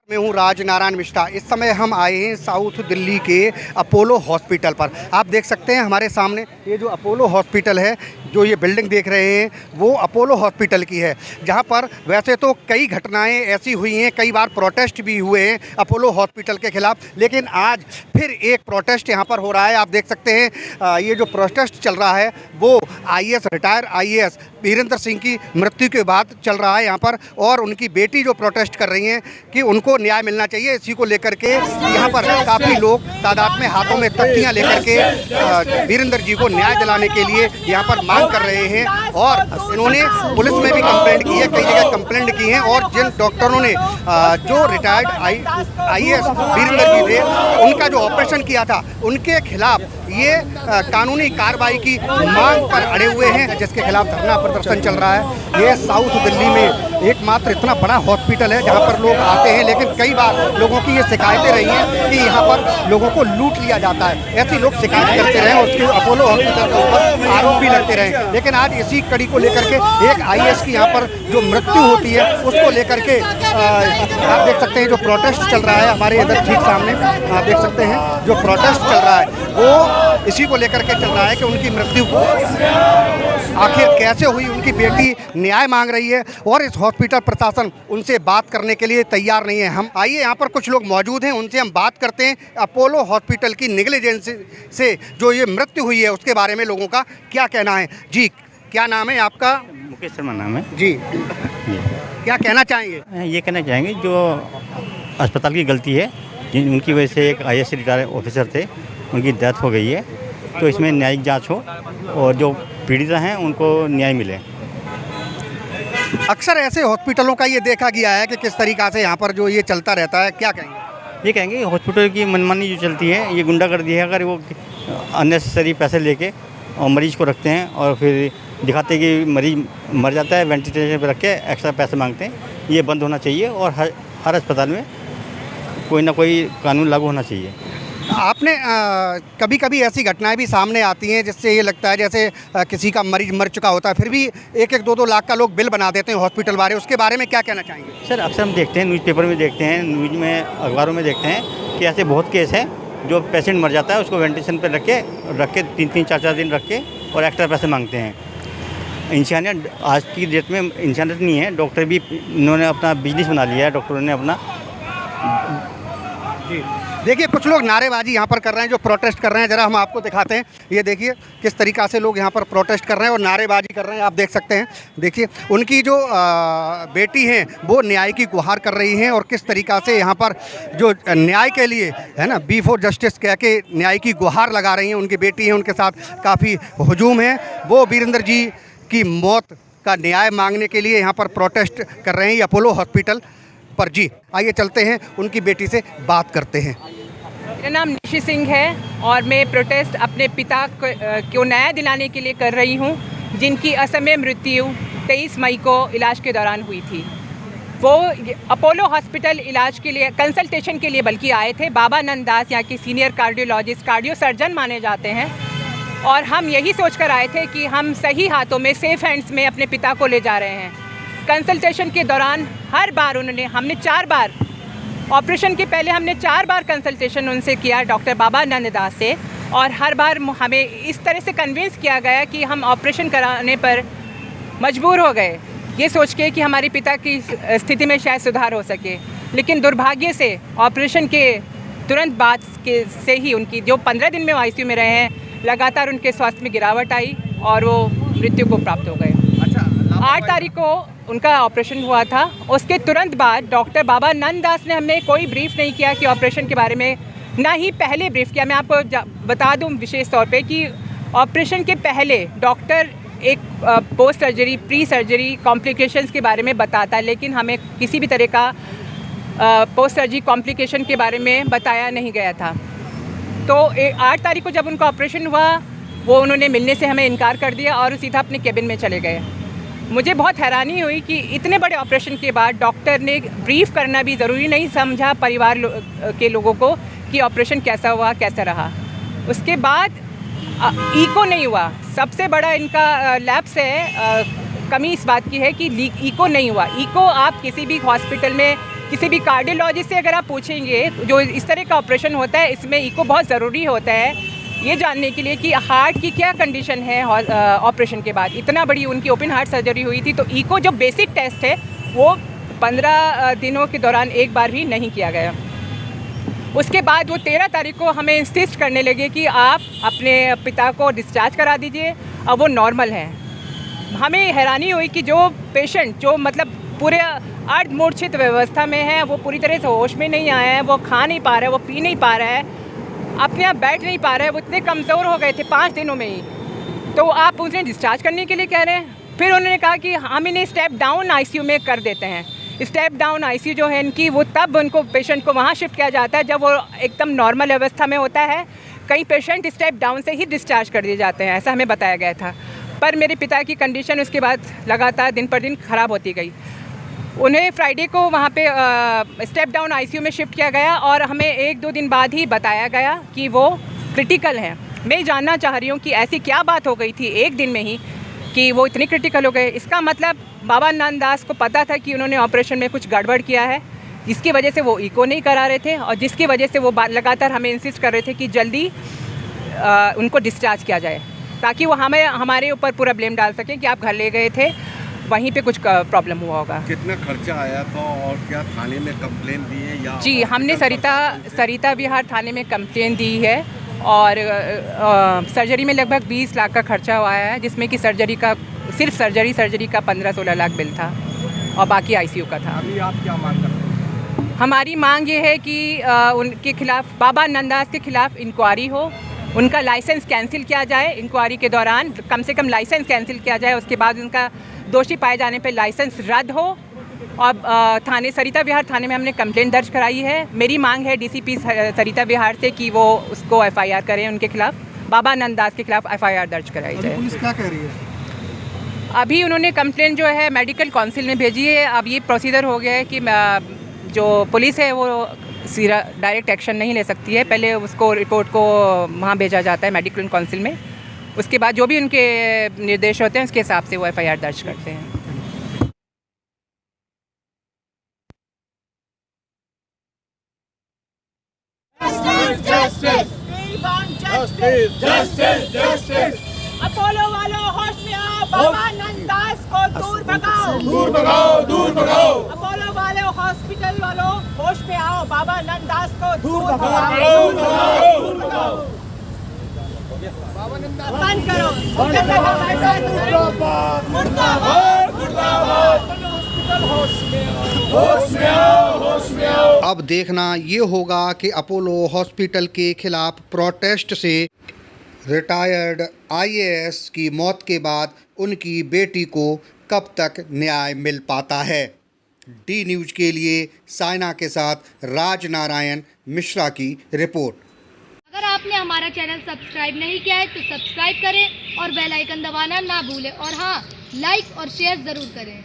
मैं हूँ राज नारायण मिश्रा। इस समय हम आए हैं साउथ दिल्ली के अपोलो हॉस्पिटल पर। आप देख सकते हैं हमारे सामने ये जो अपोलो हॉस्पिटल है, जो ये बिल्डिंग देख रहे हैं वो अपोलो हॉस्पिटल की है, जहाँ पर वैसे तो कई घटनाएं ऐसी हुई हैं, कई बार प्रोटेस्ट भी हुए हैं अपोलो हॉस्पिटल के खिलाफ, लेकिन आज फिर एक प्रोटेस्ट यहाँ पर हो रहा है। आप देख सकते हैं ये जो प्रोटेस्ट चल रहा है वो रिटायर आईएएस वीरेंद्र सिंह की मृत्यु के बाद चल रहा है यहाँ पर, और उनकी बेटी जो प्रोटेस्ट कर रही हैं कि उनको न्याय मिलना चाहिए। इसी को लेकर के यहाँ पर काफ़ी लोग तादाद में हाथों में तख्तियाँ लेकर के वीरेंद्र जी को न्याय दिलाने के लिए यहाँ पर मांग कर रहे हैं, और इन्होंने पुलिस में भी कंप्लेंट की है, कई जगह कंप्लेंट की है, और जिन डॉक्टरों ने जो रिटायर्ड आईएएस वीरेंद्र जी थे उनका जो ऑपरेशन किया था उनके खिलाफ ये कानूनी कार्रवाई की मांग पर अड़े हुए हैं, जिसके खिलाफ धरना प्रदर्शन चल रहा है। ये साउथ दिल्ली में एकमात्र इतना बड़ा हॉस्पिटल है जहाँ पर लोग आते हैं, लेकिन कई बार लोगों की ये शिकायतें रही हैं कि यहाँ पर लोगों को लूट लिया जाता है। ऐसे लोग शिकायत करते रहे और उसके अपोलो हॉस्पिटल के ऊपर आरोप भी लगते रहे, लेकिन आज इसी कड़ी को लेकर के एक आईएएस की यहाँ पर जो मृत्यु होती है उसको लेकर के आप देख सकते हैं जो प्रोटेस्ट चल रहा है हमारे इधर ठीक सामने, आप देख सकते हैं जो प्रोटेस्ट चल रहा है वो इसी को लेकर के चल रहा है कि उनकी मृत्यु आखिर कैसे हुई, उनकी बेटी न्याय मांग रही है और इस हॉस्पिटल प्रशासन उनसे बात करने के लिए तैयार नहीं है। हम आइए यहाँ पर कुछ लोग मौजूद हैं, उनसे हम बात करते हैं अपोलो हॉस्पिटल की नेग्लिजेंस से जो ये मृत्यु हुई है उसके बारे में लोगों का क्या कहना है। जी, क्या नाम है आपका? मुकेश शर्मा नाम है जी। क्या कहना चाहेंगे? ये कहना चाहेंगे जो अस्पताल की गलती है, उनकी वजह से एक आईएएस रिटायर्ड ऑफिसर थे, उनकी डेथ हो गई है, तो इसमें न्यायिक जांच हो और जो पीड़िता हैं उनको न्याय मिले। अक्सर ऐसे हॉस्पिटलों का ये देखा गया है कि किस तरीक़ा से यहाँ पर जो ये चलता रहता है, क्या कहेंगे? ये कहेंगे हॉस्पिटल की मनमानी जो चलती है, ये गुंडागर्दी है। अगर वो अननेसेसरी पैसे लेके और मरीज को रखते हैं और फिर दिखाते हैं कि मरीज मर जाता है, वेंटिलेटर पर रख के एक्स्ट्रा पैसे मांगते हैं, ये बंद होना चाहिए और हर अस्पताल में कोई ना कोई कानून लागू होना चाहिए। आपने कभी कभी ऐसी घटनाएं भी सामने आती हैं जिससे ये लगता है जैसे किसी का मरीज मर चुका होता है, फिर भी 1-2 लाख का लोग बिल बना देते हैं हॉस्पिटल वाले, उसके बारे में क्या कहना चाहेंगे? सर, अक्सर हम देखते हैं, न्यूज़पेपर में देखते हैं, न्यूज़ में, अखबारों में देखते हैं कि ऐसे बहुत केस हैं जो पेशेंट मर जाता है उसको वेंटिलेशन पर रख के 3-3, 4-4 दिन रख के और एक्स्ट्रा पैसे मांगते हैं। इंसानियत आज की डेट में इंसानियत नहीं है। डॉक्टर भी इन्होंने अपना बिजनेस बना लिया है, डॉक्टरों ने अपना। जी, देखिए कुछ लोग नारेबाजी यहाँ पर कर रहे हैं, जो प्रोटेस्ट कर रहे हैं, ज़रा हम आपको दिखाते हैं। ये देखिए किस तरीक़ा से लोग यहाँ पर प्रोटेस्ट कर रहे हैं और नारेबाजी कर रहे हैं, आप देख सकते हैं। देखिए उनकी जो बेटी हैं वो न्याय की गुहार कर रही हैं, और किस तरीक़ा से यहाँ पर जो न्याय के लिए है ना, बी फॉर जस्टिस कह के न्याय की गुहार लगा रही हैं। उनकी बेटी हैं, उनके साथ काफ़ी हुजूम है, वो वीरेंद्र जी की मौत का न्याय मांगने के लिए यहाँ पर प्रोटेस्ट कर रहे हैं अपोलो हॉस्पिटल पर। जी, आइए चलते हैं उनकी बेटी से बात करते हैं। मेरा नाम निशी सिंह है और मैं प्रोटेस्ट अपने पिता को न्याय दिलाने के लिए कर रही हूँ, जिनकी असमय मृत्यु 23 मई को इलाज के दौरान हुई थी। वो अपोलो हॉस्पिटल इलाज के लिए, कंसल्टेशन के लिए बल्कि आए थे। बाबा नंद दास यहाँ के सीनियर कार्डियोलॉजिस्ट, कार्डियो सर्जन माने जाते हैं, और हम यही सोचकर आए थे कि हम सही हाथों में, सेफ हैंड्स में अपने पिता को ले जा रहे हैं। कंसल्टेशन के दौरान हर बार हमने 4 बार, ऑपरेशन के पहले हमने 4 बार कंसल्टेशन उनसे किया, डॉक्टर बाबा नंद दास से, और हर बार हमें इस तरह से कन्विंस किया गया कि हम ऑपरेशन कराने पर मजबूर हो गए, ये सोच के कि हमारे पिता की स्थिति में शायद सुधार हो सके। लेकिन दुर्भाग्य से ऑपरेशन के तुरंत बाद से ही उनकी जो 15 दिन में आईसीयू में रहे हैं, लगातार उनके स्वास्थ्य में गिरावट आई और वो मृत्यु को प्राप्त हो गए। 8 तारीख को उनका ऑपरेशन हुआ था। उसके तुरंत बाद डॉक्टर बाबा नंद दास ने हमें कोई ब्रीफ नहीं किया कि ऑपरेशन के बारे में, ना ही पहले ब्रीफ किया। मैं आपको बता दूं विशेष तौर पे कि ऑपरेशन के पहले डॉक्टर एक post surgery, pre surgery complications के बारे में बताता है, लेकिन हमें किसी भी तरह का पोस्ट सर्जरी कॉम्प्लिकेशन के बारे में बताया नहीं गया था। तो 8 तारीख को जब उनका ऑपरेशन हुआ, वो उन्होंने मिलने से हमें इनकार कर दिया और सीधा अपने केबिन में चले गए। मुझे बहुत हैरानी हुई कि इतने बड़े ऑपरेशन के बाद डॉक्टर ने ब्रीफ करना भी ज़रूरी नहीं समझा परिवार के लोगों को कि ऑपरेशन कैसा हुआ, कैसा रहा। उसके बाद इको नहीं हुआ। सबसे बड़ा इनका लैप्स है, कमी इस बात की है कि इको नहीं हुआ। इको आप किसी भी हॉस्पिटल में किसी भी कार्डियोलॉजिस्ट से अगर आप पूछेंगे जो इस तरह का ऑपरेशन होता है, इसमें इको बहुत ज़रूरी होता है ये जानने के लिए कि हार्ट की क्या कंडीशन है ऑपरेशन के बाद। इतना बड़ी उनकी ओपन हार्ट सर्जरी हुई थी, तो इको जो बेसिक टेस्ट है वो 15 दिनों के दौरान एक बार भी नहीं किया गया। उसके बाद वो 13 तारीख को हमें इंसिस्ट करने लगे कि आप अपने पिता को डिस्चार्ज करा दीजिए, अब वो नॉर्मल है। हमें हैरानी हुई कि जो पेशेंट जो मतलब पूरे अर्धमूर्छित व्यवस्था में है, वो पूरी तरह से होश में नहीं आया है, वो खा नहीं पा रहा है, वो पी नहीं पा रहा है, अपने आप बैठ नहीं पा रहा है, वो इतने कमज़ोर हो गए थे 5 दिनों में ही, तो आप उन्हें डिस्चार्ज करने के लिए कह रहे हैं। फिर उन्होंने कहा कि हम इन्हें स्टेप डाउन आईसीयू में कर देते हैं। स्टेप डाउन आईसीयू जो है इनकी, वो तब उनको पेशेंट को वहाँ शिफ्ट किया जाता है जब वो एकदम नॉर्मल अवस्था में होता है। कई पेशेंट स्टेप डाउन से ही डिस्चार्ज कर दिए जाते हैं, ऐसा हमें बताया गया था। पर मेरे पिता की कंडीशन उसके बाद लगातार दिन पर दिन ख़राब होती गई। उन्हें फ्राइडे को वहाँ पे स्टेप डाउन आईसीयू में शिफ्ट किया गया और हमें 1-2 दिन बाद ही बताया गया कि वो क्रिटिकल हैं। मैं जानना चाह रही हूँ कि ऐसी क्या बात हो गई थी एक दिन में ही कि वो इतने क्रिटिकल हो गए। इसका मतलब बाबा नंददास को पता था कि उन्होंने ऑपरेशन में कुछ गड़बड़ किया है, जिसकी वजह से वो इको नहीं करा रहे थे और जिसकी वजह से वो लगातार हमें इंसिस्ट कर रहे थे कि जल्दी उनको डिस्चार्ज किया जाए, ताकि वो हमारे ऊपर पूरा ब्लेम डाल सकें कि आप घर ले गए थे, वहीं पे कुछ प्रॉब्लम हुआ होगा। कितना खर्चा आया था और क्या थाने में कंप्लेन दी है या? जी, हमने सरिता विहार थाने में कंप्लेन दी है और सर्जरी में लगभग 20 लाख का खर्चा हुआ है, जिसमें कि सिर्फ सर्जरी का 15-16 लाख बिल था और बाकी आईसीयू का था। अभी आप क्या मांग करते हैं? हमारी मांग ये है कि उनके खिलाफ, बाबा नंददास के खिलाफ इंक्वायरी हो, उनका लाइसेंस कैंसिल किया जाए, इंक्वायरी के दौरान कम से कम लाइसेंस कैंसिल किया जाए, उसके बाद उनका दोषी पाए जाने पे लाइसेंस रद्द हो। और सरिता विहार थाने में हमने कंप्लेंट दर्ज कराई है। मेरी मांग है डीसीपी सरिता विहार से कि वो उसको एफआईआर करें, उनके खिलाफ, बाबा नंददास के खिलाफ एफआईआर दर्ज कराई जाए। पुलिस क्या कह रही है? अभी उन्होंने कंप्लेंट जो है मेडिकल काउंसिल में भेजी है। अब ये प्रोसीजर हो गया है कि जो पुलिस है वो डायरेक्ट एक्शन नहीं ले सकती है, पहले उसको रिपोर्ट को वहाँ भेजा जाता है मेडिकल काउंसिल में, उसके बाद जो भी उनके निर्देश होते हैं उसके हिसाब से वो एफआईआर दर्ज करते हैं। अपोलो वालों होश में आओ, बाबा नंददास को दूर भगाओ, दूर भगाओ, दूर भगाओ। अपोलो वालों हॉस्पिटल वालों होश में आओ, बाबा नंददास को दूर भगाओ, दूर भगाओ, दूर भगाओ। बंद करो, मुर्दाबाद, मुर्दाबाद। होश में आओ, होश में आओ। अब देखना ये होगा कि अपोलो हॉस्पिटल के खिलाफ प्रोटेस्ट से रिटायर्ड आईएएस की मौत के बाद उनकी बेटी को कब तक न्याय मिल पाता है। डी न्यूज़ के लिए साइना के साथ राजनारायण मिश्रा की रिपोर्ट। अगर आपने हमारा चैनल सब्सक्राइब नहीं किया है तो सब्सक्राइब करें और बेल आइकन दबाना ना भूलें और हाँ, लाइक और शेयर ज़रूर करें।